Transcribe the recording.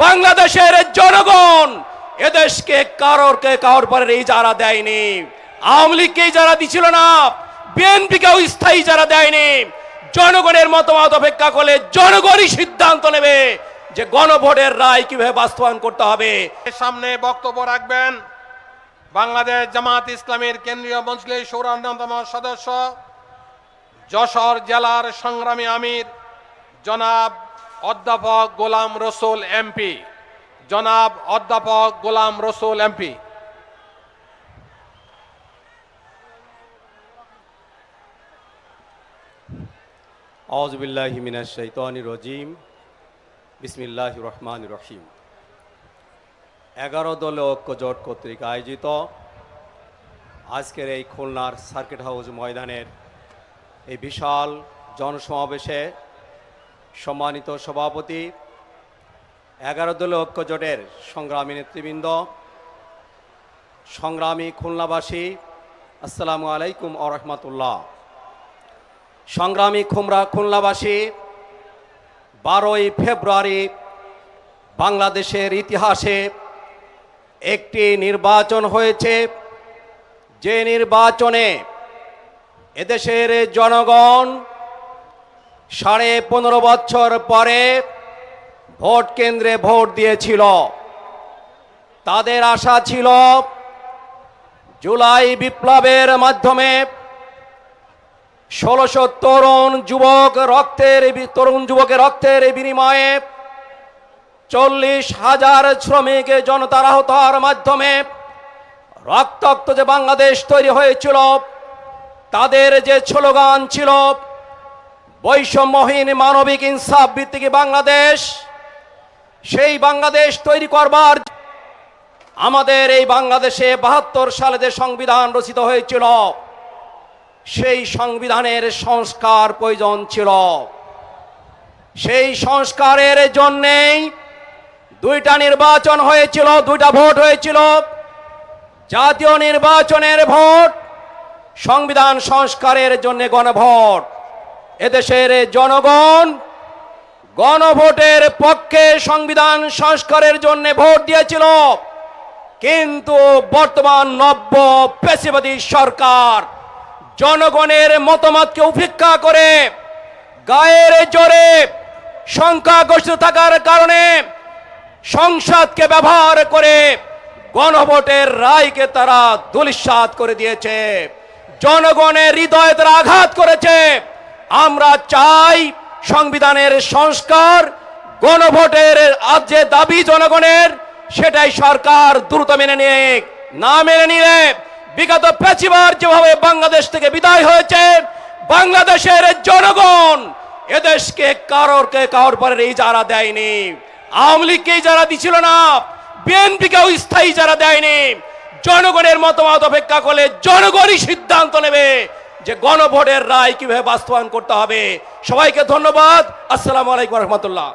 বাংলাদেশের জনগণ এদেশকে কারোর পরে ইজারা দেয়নি। আওয়ামী লীগকে ইজারা দিছিল না, বিএনপিকেও স্থায়ী ইজারা দেয়নি। জনগণের মতামত অপেক্ষা করলে জনগণই সিদ্ধান্ত নেবে যে গণভোটের রায় কিভাবে বাস্তবায়ন করতে হবে। সামনে বক্তব্য রাখবেন বাংলাদেশ জামাত ইসলামীর কেন্দ্রীয় মজলিস শুরার অন্যতম সদস্য, যশোর জেলার সংগ্রামী আমির জনাব অধ্যাপক গোলাম রসুল এমপি। জনাব অধ্যাপক গোলাম রসুল এমপি। আউযু বিল্লাহি মিনাশ শাইতানির রাজিম। বিসমিল্লাহির রহমানির রহিম। 11 দলীয় ঐক্য জোট কর্তৃক আয়োজিত আজকের এই খুলনার সার্কিট হাউস ময়দানের এই বিশাল জনসমাবেশে সম্মানিত সভাপতি, 11 দলীয় ঐক্য জোটের সংগ্রামী নেতৃবৃন্দ, সংগ্রামী খুলনাবাসী, আসসালামু আলাইকুম ওয়া রাহমাতুল্লাহ। সংগ্রামী খুলনাবাসী, 12ই ফেব্রুয়ারি বাংলাদেশের ইতিহাসে একটি নির্বাচন হয়েছে, যে নির্বাচনে এদেশের জনগণ 15.5 বছর পরে ভোট কেন্দ্রে ভোট দিয়েছিল। তাদের আশা ছিল জুলাই বিপ্লবের মাধ্যমে 1600 তরুণ যুবকের রক্তের বিনিময়ে 40,000 শ্রমিক জনতার আহত হওয়ার মাধ্যমে রক্তাক্ত যে বাংলাদেশ তৈরি হয়েছিল, তাদের যে স্লোগান ছিল বৈষম্যহীন মানবিক ইনসাফ ভিত্তিক বাংলাদেশ, সেই বাংলাদেশ তৈরি করবার আমাদের এই বাংলাদেশে 72 সালে যে সংবিধান রচিত হয়েছিল, সেই সংবিধানের সংস্কার প্রয়োজন ছিল। সেই সংস্কারের জন্যেই 2টা নির্বাচন হয়েছিল, 2টা ভোট হয়েছিল। জাতীয় নির্বাচনের ভোট, সংবিধান সংস্কারের জন্য গণভোট। এদেশের জনগণ গণভোটের পক্ষে সংবিধান সংস্কারের জন্য ভোট দিয়েছিল, কিন্তু বর্তমান নব্য পেশিবাদী সরকার জনগণের মতামতকে উপেক্ষা করে গায়ের জোরে সংখ্যাগরিষ্ঠ থাকার কারণে সংসদকে ব্যবহার করে গণভোটের রায়কে তারা ধূলিসাৎ করে দিয়েছে। জনগণের হৃদয়ে তারা আঘাত করেছে। আমরা চাই সংবিধানের সংস্কার, গণভোটের আজ যে দাবি জনগণের, সেটাই সরকার দ্রুত মেনে নিক। না মেনে নিলে বিগত প্যাচিবার যেভাবে বাংলাদেশ থেকে বিদায় হয়েছে, বাংলাদেশের জনগণ এদেশকে কারোর পরে ইজারা দেয়নি। আওয়ামী লীগকে ইজারা দিছিল না, বিএনপিকেও স্থায়ী ইজারা দেয়নি। জনগণের মতামত অপেক্ষা করলে জনগণই সিদ্ধান্ত নেবে যে গণভোটের রায় কিভাবে বাস্তবায়ন করতে হবে। সবাইকে ধন্যবাদ। আসসালামু আলাইকুম ওয়া রাহমাতুল্লাহ।